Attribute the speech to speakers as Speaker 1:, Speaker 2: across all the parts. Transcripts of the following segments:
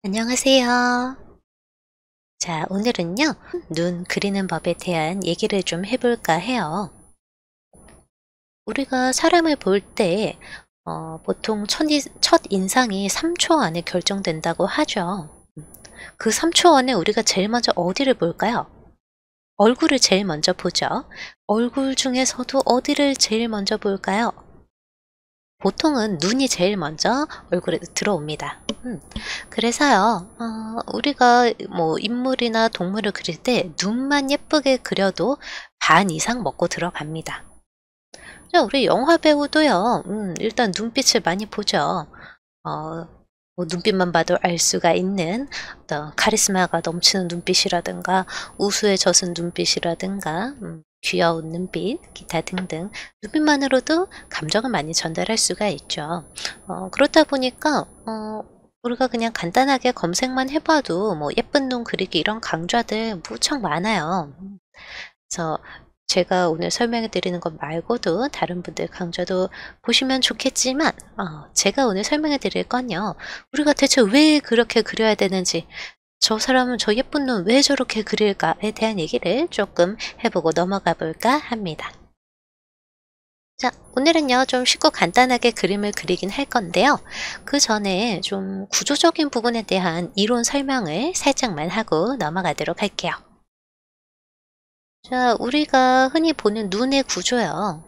Speaker 1: 안녕하세요. 자, 오늘은요, 눈 그리는 법에 대한 얘기를 좀 해볼까 해요. 우리가 사람을 볼 때, 보통 첫 인상이 3초 안에 결정된다고 하죠. 그 3초 안에 우리가 제일 먼저 어디를 볼까요? 얼굴을 제일 먼저 보죠. 얼굴 중에서도 어디를 제일 먼저 볼까요? 보통은 눈이 제일 먼저 얼굴에 들어옵니다. 그래서요, 우리가 뭐 인물이나 동물을 그릴 때 눈만 예쁘게 그려도 반 이상 먹고 들어갑니다. 자, 우리 영화 배우도요, 일단 눈빛을 많이 보죠. 어, 뭐 눈빛만 봐도 알 수가 있는 어떤 카리스마가 넘치는 눈빛이라든가 우수에 젖은 눈빛이라든가 귀여운 눈빛, 기타 등등 눈빛만으로도 감정을 많이 전달할 수가 있죠. 그렇다 보니까 우리가 그냥 간단하게 검색만 해봐도 뭐 예쁜 눈 그리기 이런 강좌들 무척 많아요. 그래서 제가 오늘 설명해 드리는 것 말고도 다른 분들 강좌도 보시면 좋겠지만 제가 오늘 설명해 드릴 건요. 우리가 대체 왜 그렇게 그려야 되는지, 저 사람은 저 예쁜 눈 왜 저렇게 그릴까에 대한 얘기를 조금 해보고 넘어가 볼까 합니다. 자, 오늘은요, 좀 쉽고 간단하게 그림을 그리긴 할 건데요. 그 전에 좀 구조적인 부분에 대한 이론 설명을 살짝만 하고 넘어가도록 할게요. 자, 우리가 흔히 보는 눈의 구조요.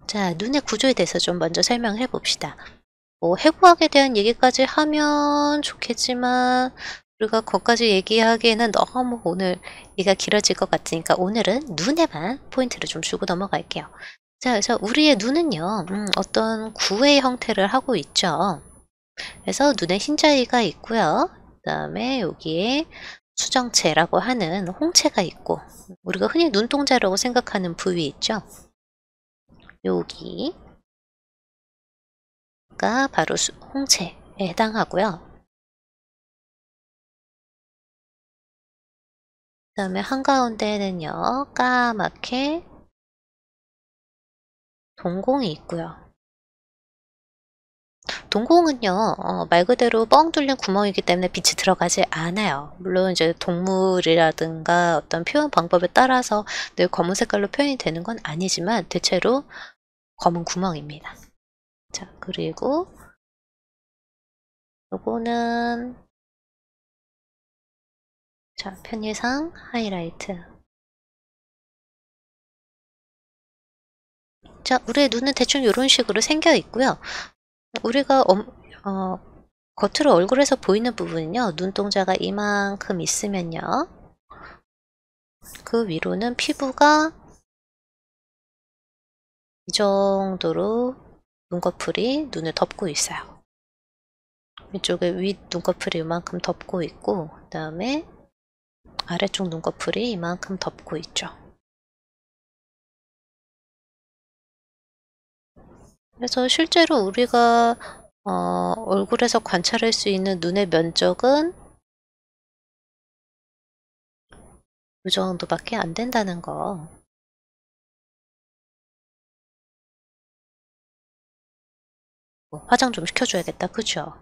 Speaker 1: 자, 눈의 구조에 대해서 좀 먼저 설명을 해 봅시다. 뭐 해부학에 대한 얘기까지 하면 좋겠지만 우리가 거기까지 얘기하기에는 너무 오늘 얘기가 길어질 것 같으니까 오늘은 눈에만 포인트를 좀 주고 넘어갈게요. 자, 그래서 우리의 눈은요, 어떤 구의 형태를 하고 있죠. 그래서 눈에 흰자위가 있고요. 그다음에 여기에 수정체라고 하는 홍채가 있고, 우리가 흔히 눈동자라고 생각하는 부위 있죠. 여기가 바로 홍채에 해당하고요. 그다음에 한가운데에는요, 까맣게 동공이 있고요. 동공은요, 말 그대로 뻥 뚫린 구멍이기 때문에 빛이 들어가지 않아요. 물론 이제 동물이라든가 어떤 표현 방법에 따라서 늘 검은 색깔로 표현이 되는 건 아니지만 대체로 검은 구멍입니다. 자, 그리고 요거는 자, 편의상 하이라이트. 자, 우리의 눈은 대충 요런 식으로 생겨 있고요. 우리가 어 겉으로 얼굴에서 보이는 부분은요. 눈동자가 이만큼 있으면요. 그 위로는 피부가 이 정도로 눈꺼풀이 눈을 덮고 있어요. 이쪽에 윗 눈꺼풀이 이만큼 덮고 있고 그다음에 아래쪽 눈꺼풀이 이만큼 덮고 있죠. 그래서 실제로 우리가 얼굴에서 관찰할 수 있는 눈의 면적은 이 정도밖에 안 된다는 거. 화장 좀 시켜줘야겠다. 그죠?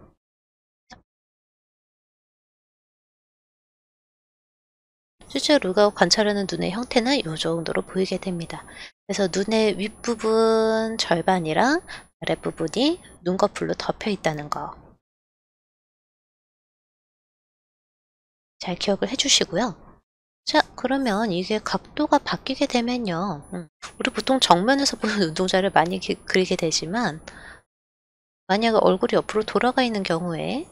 Speaker 1: 실제로 우리가 관찰하는 눈의 형태는 이 정도로 보이게 됩니다. 그래서 눈의 윗부분 절반이랑 아랫부분이 눈꺼풀로 덮여 있다는 거. 잘 기억을 해주시고요. 자, 그러면 이게 각도가 바뀌게 되면요. 우리 보통 정면에서 보는 눈동자를 많이 그리게 되지만 만약 얼굴이 옆으로 돌아가 있는 경우에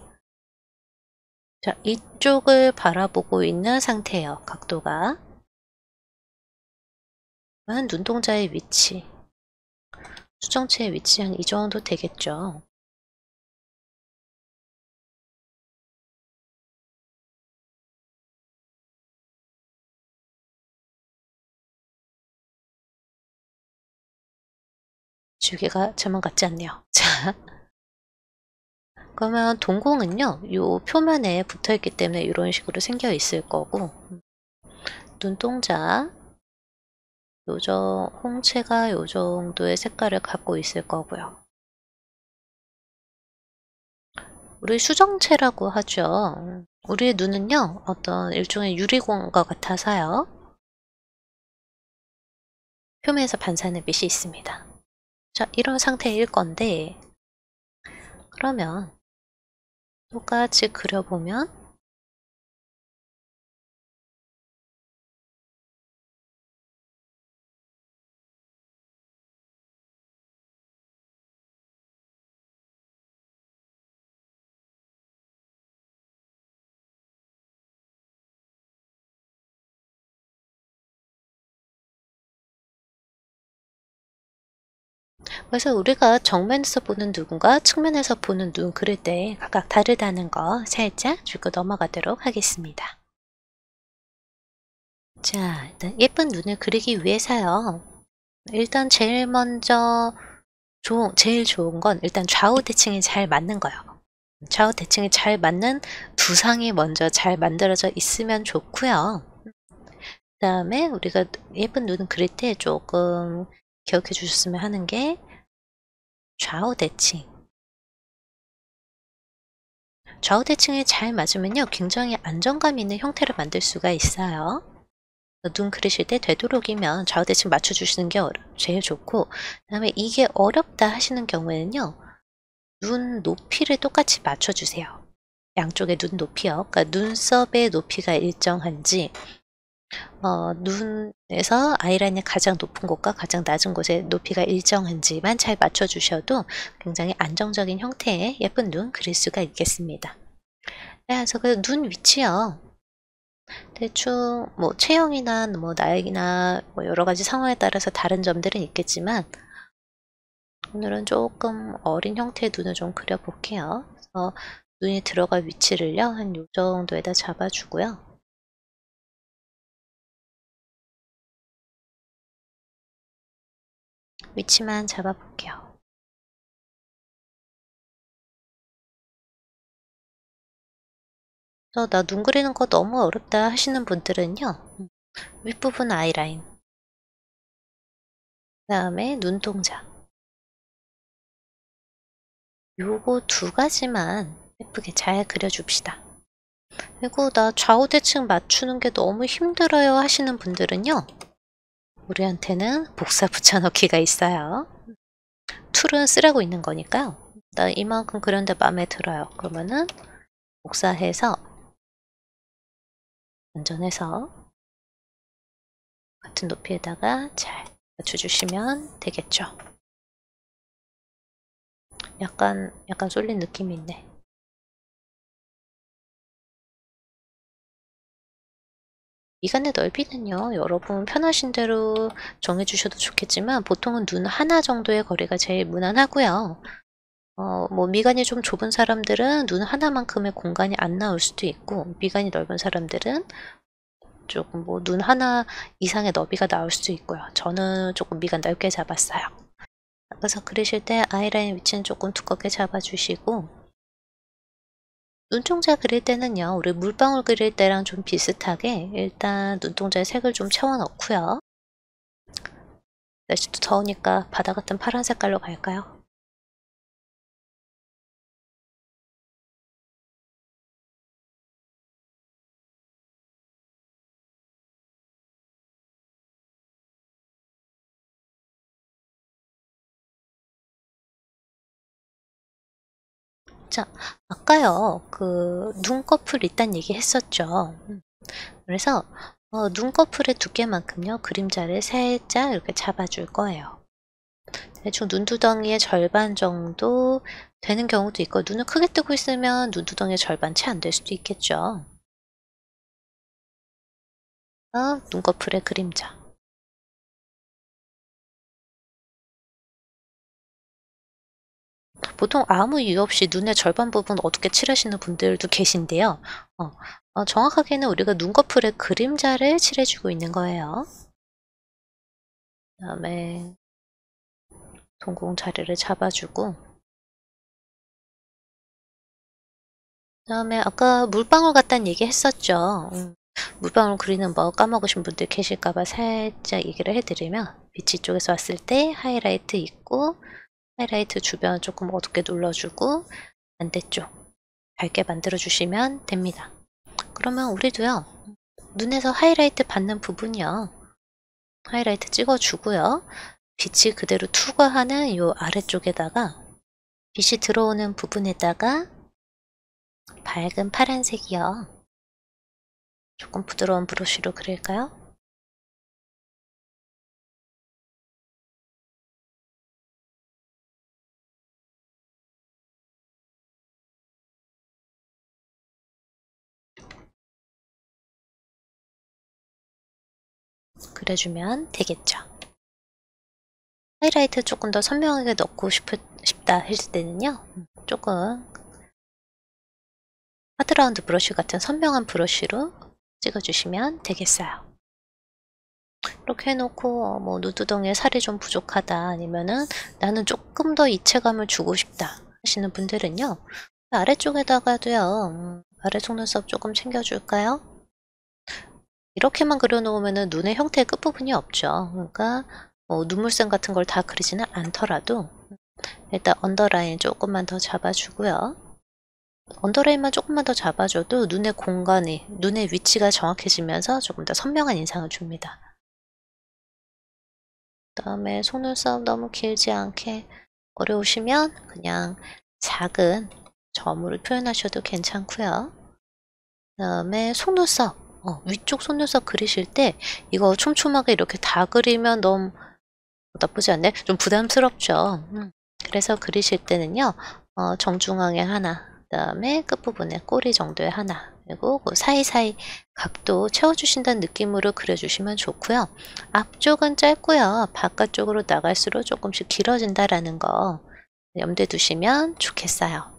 Speaker 1: 자, 이쪽을 바라보고 있는 상태예요. 각도가. 눈동자의 위치, 수정체의 위치 한 이 정도 되겠죠. 주기가 제만 같지 않네요. 자, 그러면 동공은요, 요 표면에 붙어 있기 때문에 이런 식으로 생겨 있을 거고, 눈동자, 홍채가 요 정도의 색깔을 갖고 있을 거고요. 우리 수정체라고 하죠. 우리의 눈은요, 어떤 일종의 유리공과 같아서요. 표면에서 반사하는 빛이 있습니다. 자, 이런 상태일 건데, 그러면 똑같이 그려보면 그래서 우리가 정면에서 보는 눈과 측면에서 보는 눈 그릴 때 각각 다르다는 거 살짝 짚고 넘어가도록 하겠습니다. 자, 일단 예쁜 눈을 그리기 위해서요. 일단 제일 좋은 건 일단 좌우 대칭이 잘 맞는 거예요. 좌우 대칭이 잘 맞는 두상이 먼저 잘 만들어져 있으면 좋고요. 그다음에 우리가 예쁜 눈 그릴 때 조금 기억해 주셨으면 하는 게 좌우 대칭. 좌우 대칭이 잘 맞으면요, 굉장히 안정감 있는 형태를 만들 수가 있어요. 눈 그리실 때 되도록이면 좌우 대칭 맞춰주시는 게 제일 좋고, 그다음에 이게 어렵다 하시는 경우에는요, 눈 높이를 똑같이 맞춰주세요. 양쪽의 눈 높이요. 그러니까 눈썹의 높이가 일정한지, 눈에서 아이라인의 가장 높은 곳과 가장 낮은 곳의 높이가 일정한지만 잘 맞춰주셔도 굉장히 안정적인 형태의 예쁜 눈 그릴 수가 있겠습니다. 네, 그래서 그 눈 위치요. 대충 뭐 체형이나 뭐 나이나 뭐 여러 가지 상황에 따라서 다른 점들은 있겠지만, 오늘은 조금 어린 형태의 눈을 좀 그려볼게요. 그래서 눈이 들어갈 위치를요, 한 요 정도에다 잡아주고요. 위치만 잡아볼게요. 나 눈 그리는 거 너무 어렵다 하시는 분들은요, 윗부분 아이라인, 그 다음에 눈동자, 요거 두 가지만 예쁘게 잘 그려줍시다. 그리고 나 좌우 대칭 맞추는 게 너무 힘들어요 하시는 분들은요, 우리한테는 복사 붙여넣기가 있어요. 툴은 쓰라고 있는 거니까요. 나 이만큼 그렸는데 마음에 들어요. 그러면은 복사해서 안전해서 같은 높이에다가 잘 맞춰주시면 되겠죠. 약간 쏠린 느낌이 있네. 미간의 넓이는요, 여러분 편하신 대로 정해주셔도 좋겠지만, 보통은 눈 하나 정도의 거리가 제일 무난하고요. 뭐 미간이 좀 좁은 사람들은 눈 하나만큼의 공간이 안 나올 수도 있고, 미간이 넓은 사람들은 조금 뭐 눈 하나 이상의 너비가 나올 수도 있고요. 저는 조금 미간 넓게 잡았어요. 그래서 그리실 때 아이라인 위치는 조금 두껍게 잡아주시고, 눈동자 그릴 때는요, 우리 물방울 그릴 때랑 좀 비슷하게 일단 눈동자에 색을 좀 채워 넣고요. 날씨도 더우니까 바다 같은 파란 색깔로 갈까요? 자, 아까요, 그 눈꺼풀 있단 얘기 했었죠. 그래서 눈꺼풀의 두께만큼요, 그림자를 살짝 이렇게 잡아줄 거예요. 대충 눈두덩이의 절반 정도 되는 경우도 있고, 눈을 크게 뜨고 있으면 눈두덩이의 절반 채 안 될 수도 있겠죠. 눈꺼풀의 그림자. 보통 아무 이유 없이 눈의 절반 부분 어둡게 칠하시는 분들도 계신데요. 정확하게는 우리가 눈꺼풀의 그림자를 칠해주고 있는 거예요. 그다음에 동공 자리를 잡아주고, 그다음에 아까 물방울 같다는 얘기 했었죠. 물방울 그리는 법 까먹으신 분들 계실까 봐 살짝 얘기를 해 드리면 빛이 쪽에서 왔을 때 하이라이트 있고 하이라이트 주변 조금 어둡게 눌러 주고 반대쪽 밝게 만들어 주시면 됩니다. 그러면 우리도요. 눈에서 하이라이트 받는 부분이요. 하이라이트 찍어 주고요. 빛이 그대로 투과하는 요 아래쪽에다가 빛이 들어오는 부분에다가 밝은 파란색이요. 조금 부드러운 브러쉬로 그릴까요? 그려주면 되겠죠. 하이라이트 조금 더 선명하게 넣고 싶다 했을 때는요. 조금 하드라운드 브러쉬 같은 선명한 브러쉬로 찍어주시면 되겠어요. 이렇게 해놓고 뭐 누드덩이에 살이 좀 부족하다 아니면은 나는 조금 더 입체감을 주고 싶다 하시는 분들은요. 아래쪽에다가도요. 아래 속눈썹 조금 챙겨줄까요? 이렇게만 그려놓으면은 눈의 형태의 끝부분이 없죠. 그러니까 뭐 눈물샘 같은 걸 다 그리지는 않더라도 일단 언더라인 조금만 더 잡아주고요. 언더라인만 조금만 더 잡아줘도 눈의 공간이, 눈의 위치가 정확해지면서 조금 더 선명한 인상을 줍니다. 그다음에 속눈썹 너무 길지 않게 어려우시면 그냥 작은 점으로 표현하셔도 괜찮고요. 그다음에 속눈썹, 위쪽 속눈썹 그리실 때 이거 촘촘하게 이렇게 다 그리면 너무 나쁘지 않네. 좀 부담스럽죠. 그래서 그리실 때는요. 정중앙에 하나, 그다음에 끝부분에 꼬리 정도에 하나, 그리고 그 사이사이 각도 채워주신다는 느낌으로 그려주시면 좋고요. 앞쪽은 짧고요. 바깥쪽으로 나갈수록 조금씩 길어진다라는 거 염두에 두시면 좋겠어요.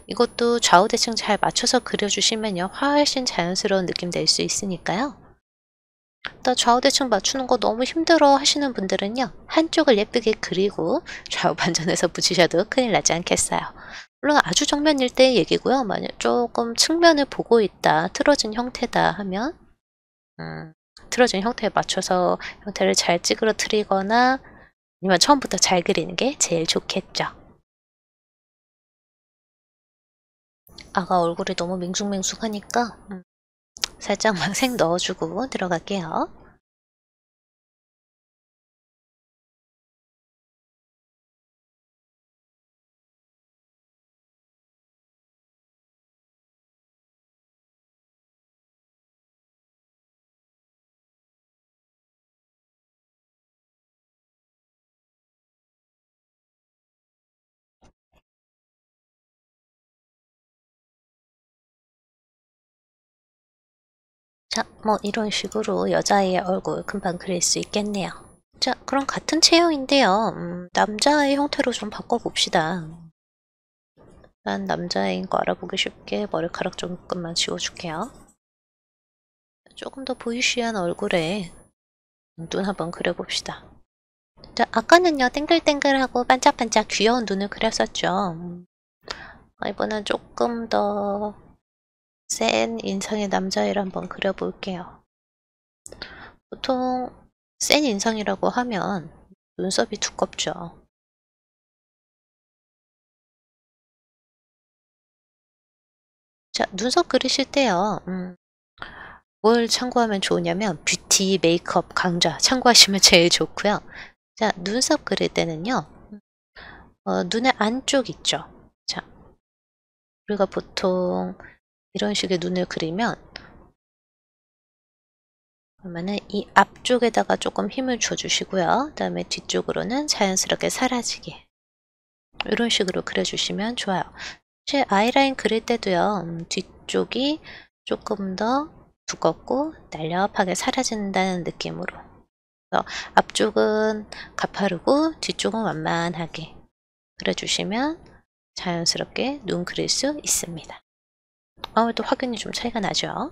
Speaker 1: 이것도 좌우 대칭 잘 맞춰서 그려주시면요. 훨씬 자연스러운 느낌 낼 수 있으니까요. 또 좌우 대칭 맞추는 거 너무 힘들어 하시는 분들은요. 한쪽을 예쁘게 그리고 좌우 반전해서 붙이셔도 큰일 나지 않겠어요. 물론 아주 정면일 때 얘기고요. 만약 조금 측면을 보고 있다, 틀어진 형태다 하면 틀어진 형태에 맞춰서 형태를 잘 찌그러뜨리거나 아니면 처음부터 잘 그리는 게 제일 좋겠죠. 아가 얼굴이 너무 맹숭맹숭하니까 살짝만 색 넣어주고 들어갈게요. 자, 뭐 이런 식으로 여자아이의 얼굴 금방 그릴 수 있겠네요. 자, 그럼 같은 체형인데요. 남자아이 형태로 좀 바꿔봅시다. 난 남자아이인 거 알아보기 쉽게 머리카락 조금만 지워줄게요. 조금 더 보이쉬한 얼굴에 눈 한번 그려봅시다. 자, 아까는요, 땡글땡글하고 반짝반짝 귀여운 눈을 그렸었죠. 이번엔 조금 더 센 인상의 남자애를 한번 그려볼게요. 보통 센 인상이라고 하면 눈썹이 두껍죠. 자, 눈썹 그리실 때요. 뭘 참고하면 좋으냐면 뷰티, 메이크업 강좌 참고하시면 제일 좋고요. 자, 눈썹 그릴 때는요. 눈의 안쪽 있죠. 자, 우리가 보통 이런 식의 눈을 그리면 그러면은 이 앞쪽에다가 조금 힘을 줘 주시고요. 그다음에 뒤쪽으로는 자연스럽게 사라지게 이런 식으로 그려주시면 좋아요. 제 아이라인 그릴 때도요. 뒤쪽이 조금 더 두껍고 날렵하게 사라진다는 느낌으로 앞쪽은 가파르고 뒤쪽은 완만하게 그려주시면 자연스럽게 눈 그릴 수 있습니다. 또 확연히 좀 차이가 나죠?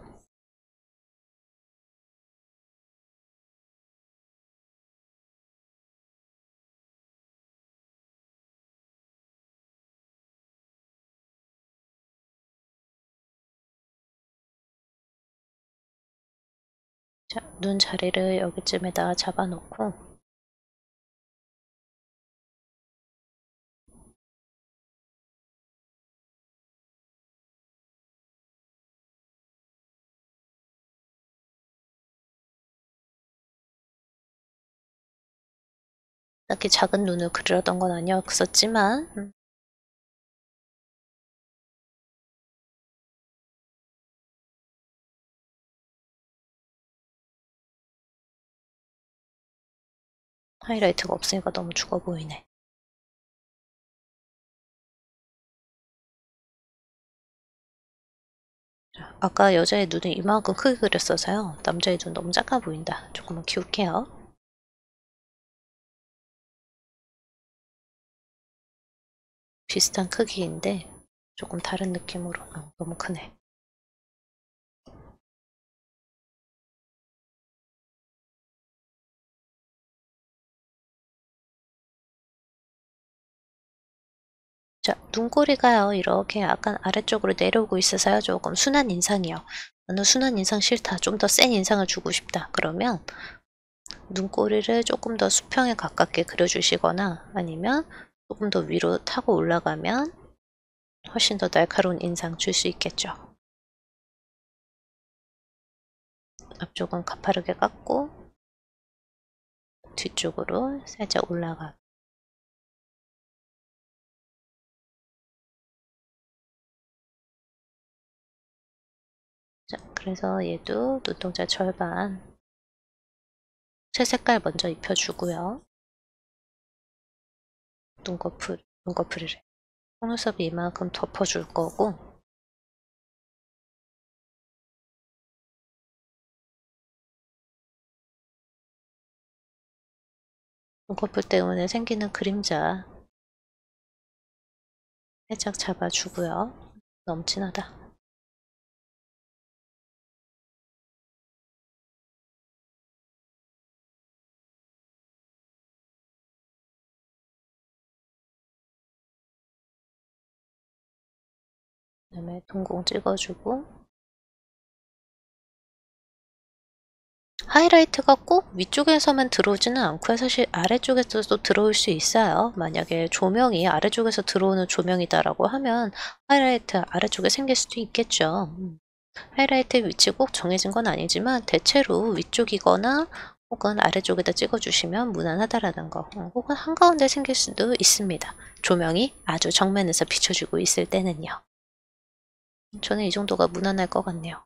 Speaker 1: 눈 자리를 여기쯤에다 잡아놓고 딱히 작은 눈을 그리려던 건 아니었었지만 하이라이트가 없으니까 너무 죽어 보이네. 아까 여자의 눈을 이만큼 크게 그렸어서요. 남자의 눈 너무 작아 보인다. 조금만 키울게요. 비슷한 크기인데 조금 다른 느낌으로. 너무 크네. 자, 눈꼬리가요. 이렇게 약간 아래쪽으로 내려오고 있어서요. 조금 순한 인상이요. 나는 순한 인상 싫다. 좀 더 센 인상을 주고 싶다. 그러면 눈꼬리를 조금 더 수평에 가깝게 그려주시거나 아니면 조금 더 위로 타고 올라가면 훨씬 더 날카로운 인상 줄 수 있겠죠. 앞쪽은 가파르게 깎고 뒤쪽으로 살짝 올라가. 자, 그래서 얘도 눈동자 절반 새 색깔 먼저 입혀주고요. 눈꺼풀이래. 속눈썹이 이만큼 덮어줄 거고 눈꺼풀 때문에 생기는 그림자 살짝 잡아주고요. 너무 진하다. 그 다음에 동공 찍어주고 하이라이트가 꼭 위쪽에서만 들어오지는 않고요. 사실 아래쪽에서도 들어올 수 있어요. 만약에 조명이 아래쪽에서 들어오는 조명이다라고 하면 하이라이트 아래쪽에 생길 수도 있겠죠. 하이라이트의 위치 꼭 정해진 건 아니지만 대체로 위쪽이거나 혹은 아래쪽에다 찍어주시면 무난하다라는 거, 혹은 한가운데 생길 수도 있습니다. 조명이 아주 정면에서 비춰주고 있을 때는요. 저는 이 정도가 무난할 것 같네요.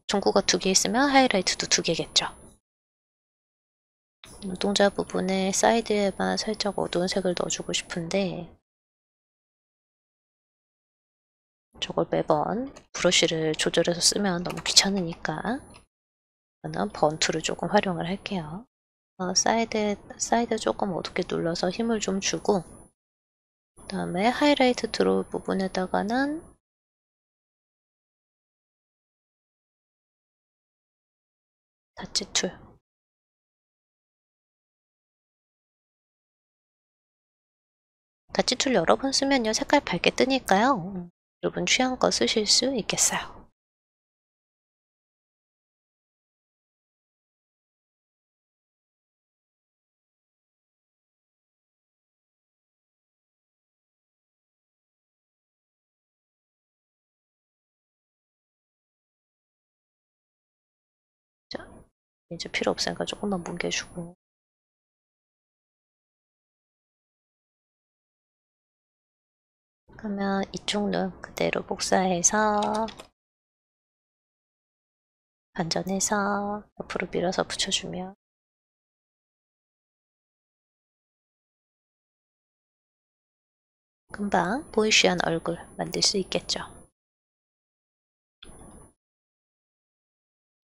Speaker 1: 전구가 2개 있으면 하이라이트도 2개겠죠. 눈동자 부분에 사이드에만 살짝 어두운 색을 넣어주고 싶은데 저걸 매번 브러쉬를 조절해서 쓰면 너무 귀찮으니까 저는 번투를 조금 활용을 할게요. 사이드 조금 어둡게 눌러서 힘을 좀 주고 그 다음에 하이라이트 들어올 부분에다가는 다치툴 다치툴 여러 번 쓰면요 색깔 밝게 뜨니까요. 여러분 취향껏 쓰실 수 있겠어요. 자, 이제 필요 없으니까 조금만 뭉개주고 그러면 이쪽 눈 그대로 복사해서 반전해서 옆으로 밀어서 붙여주면 금방 보이쉬한 얼굴 만들 수 있겠죠.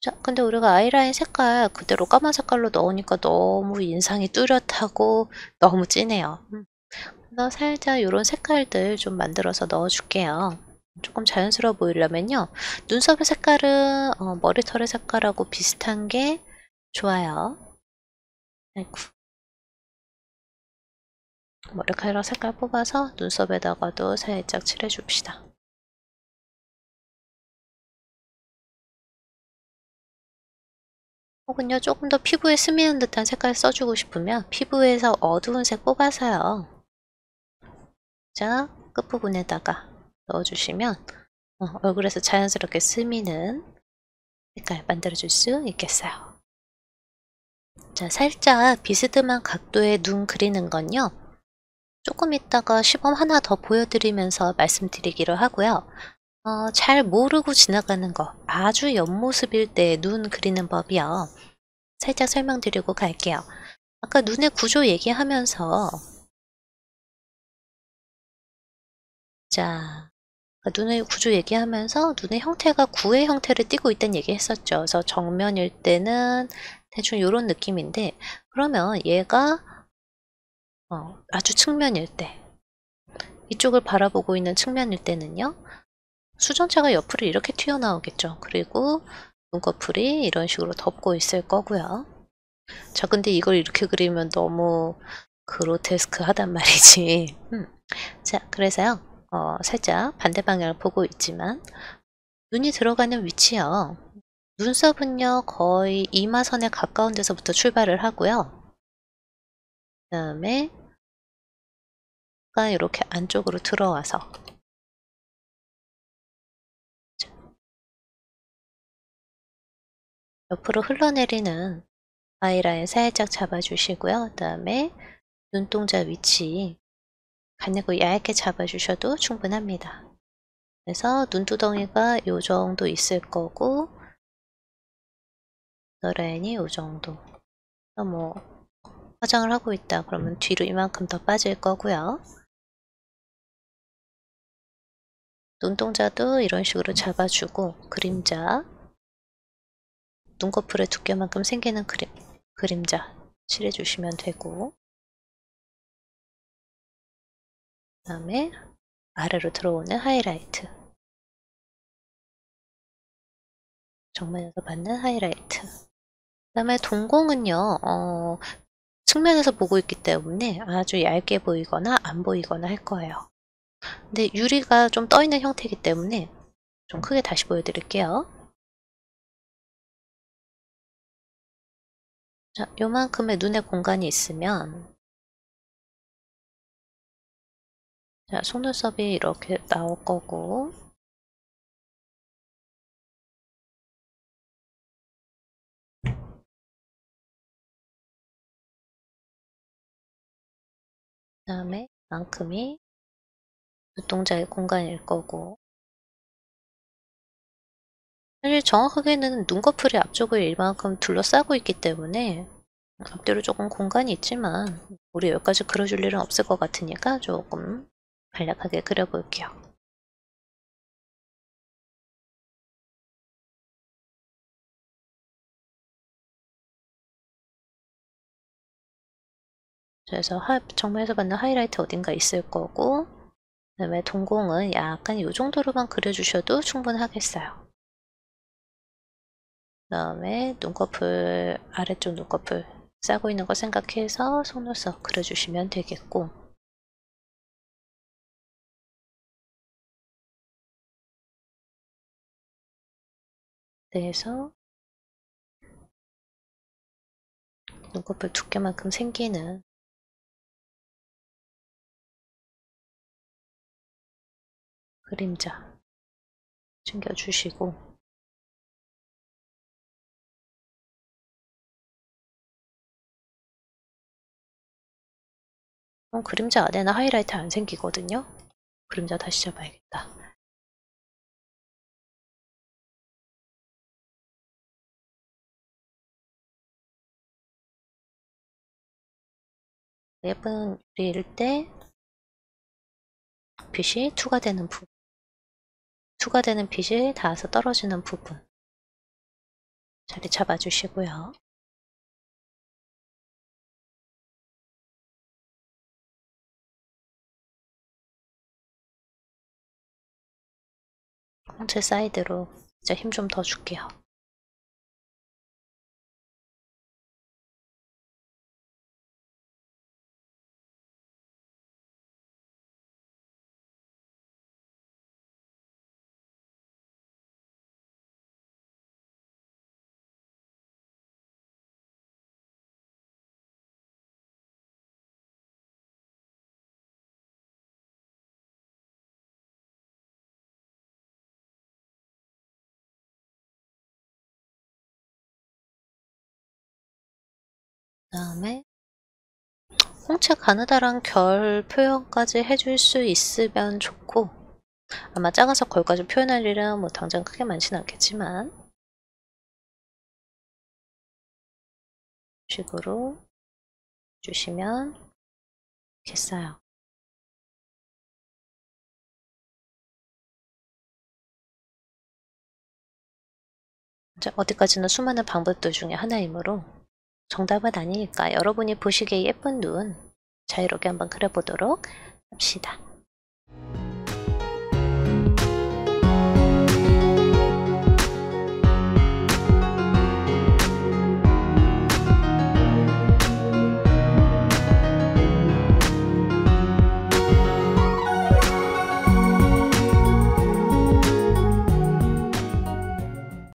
Speaker 1: 자, 근데 우리가 아이라인 색깔 그대로 까만 색깔로 넣으니까 너무 인상이 뚜렷하고 너무 진해요. 그래서 살짝 이런 색깔들 좀 만들어서 넣어줄게요. 조금 자연스러워 보이려면요. 눈썹의 색깔은 머리털의 색깔하고 비슷한 게 좋아요. 아이고. 머리카락 색깔 뽑아서 눈썹에다가도 살짝 칠해줍시다. 혹은요 조금 더 피부에 스미는 듯한 색깔 써주고 싶으면 피부에서 어두운 색 뽑아서요. 자, 끝부분에다가 넣어주시면 얼굴에서 자연스럽게 스미는 색깔 만들어줄 수 있겠어요. 자, 살짝 비스듬한 각도의 눈 그리는 건요. 조금 있다가 시범 하나 더 보여드리면서 말씀드리기로 하고요. 잘 모르고 지나가는 거, 아주 옆모습일 때 눈 그리는 법이요. 살짝 설명드리고 갈게요. 아까 눈의 구조 얘기하면서 자, 눈의 구조 얘기하면서 눈의 형태가 구의 형태를 띠고 있다는 얘기 했었죠. 그래서 정면일 때는 대충 요런 느낌인데 그러면 얘가 아주 측면일 때 이쪽을 바라보고 있는 측면일 때는요. 수정체가 옆으로 이렇게 튀어나오겠죠. 그리고 눈꺼풀이 이런 식으로 덮고 있을 거고요. 자, 근데 이걸 이렇게 그리면 너무 그로테스크하단 말이지. 자, 그래서요. 살짝 반대 방향을 보고 있지만 눈이 들어가는 위치요. 눈썹은요. 거의 이마선에 가까운 데서부터 출발을 하고요. 그 다음에 이렇게 안쪽으로 들어와서 옆으로 흘러내리는 아이라인 살짝 잡아주시고요. 그 다음에 눈동자 위치 가늘고 얇게 잡아주셔도 충분합니다. 그래서 눈두덩이가 요 정도 있을 거고 라인이 요 정도. 뭐 화장을 하고 있다 그러면 뒤로 이만큼 더 빠질 거고요. 눈동자도 이런 식으로 잡아주고 그림자 눈꺼풀의 두께만큼 생기는 그림자 칠해주시면 되고 그 다음에 아래로 들어오는 하이라이트 정면에서 받는 하이라이트 그 다음에 동공은요 측면에서 보고 있기 때문에 아주 얇게 보이거나 안 보이거나 할 거예요. 근데 유리가 좀 떠있는 형태이기 때문에 좀 크게 다시 보여드릴게요. 자, 요만큼의 눈의 공간이 있으면 자, 속눈썹이 이렇게 나올 거고 그 다음에 만큼이 눈동자의 공간일 거고 사실 정확하게는 눈꺼풀이 앞쪽을 이만큼 둘러싸고 있기 때문에 앞뒤로 조금 공간이 있지만 우리 여기까지 그려줄 일은 없을 것 같으니까 조금 간략하게 그려볼게요. 그래서 정면에서 받는 하이라이트 어딘가 있을 거고 그 다음에 동공은 약간 이 정도로만 그려주셔도 충분하겠어요. 그 다음에 눈꺼풀 아래쪽 눈꺼풀 싸고 있는 거 생각해서 속눈썹 그려주시면 되겠고 그래서 눈꺼풀 두께만큼 생기는 그림자 챙겨주시고 그림자 안에는 하이라이트 안 생기거든요. 그림자 다시 잡아야겠다. 예쁜 유리일 때 빛이 투과되는 부분 투과되는 빛이 닿아서 떨어지는 부분 자리 잡아주시고요. 홍채 사이드로 진짜 힘 좀 더 줄게요. 그 다음에 홍채 가느다란 결 표현까지 해줄 수 있으면 좋고, 아마 작아서 거기까지 표현할 일은 뭐 당장 크게 많지는 않겠지만, 식으로 주시면 좋겠어요. 어디까지나 수많은 방법들 중에 하나이므로 정답은 아니니까 여러분이 보시기에 예쁜 눈 자유롭게 한번 그려보도록 합시다.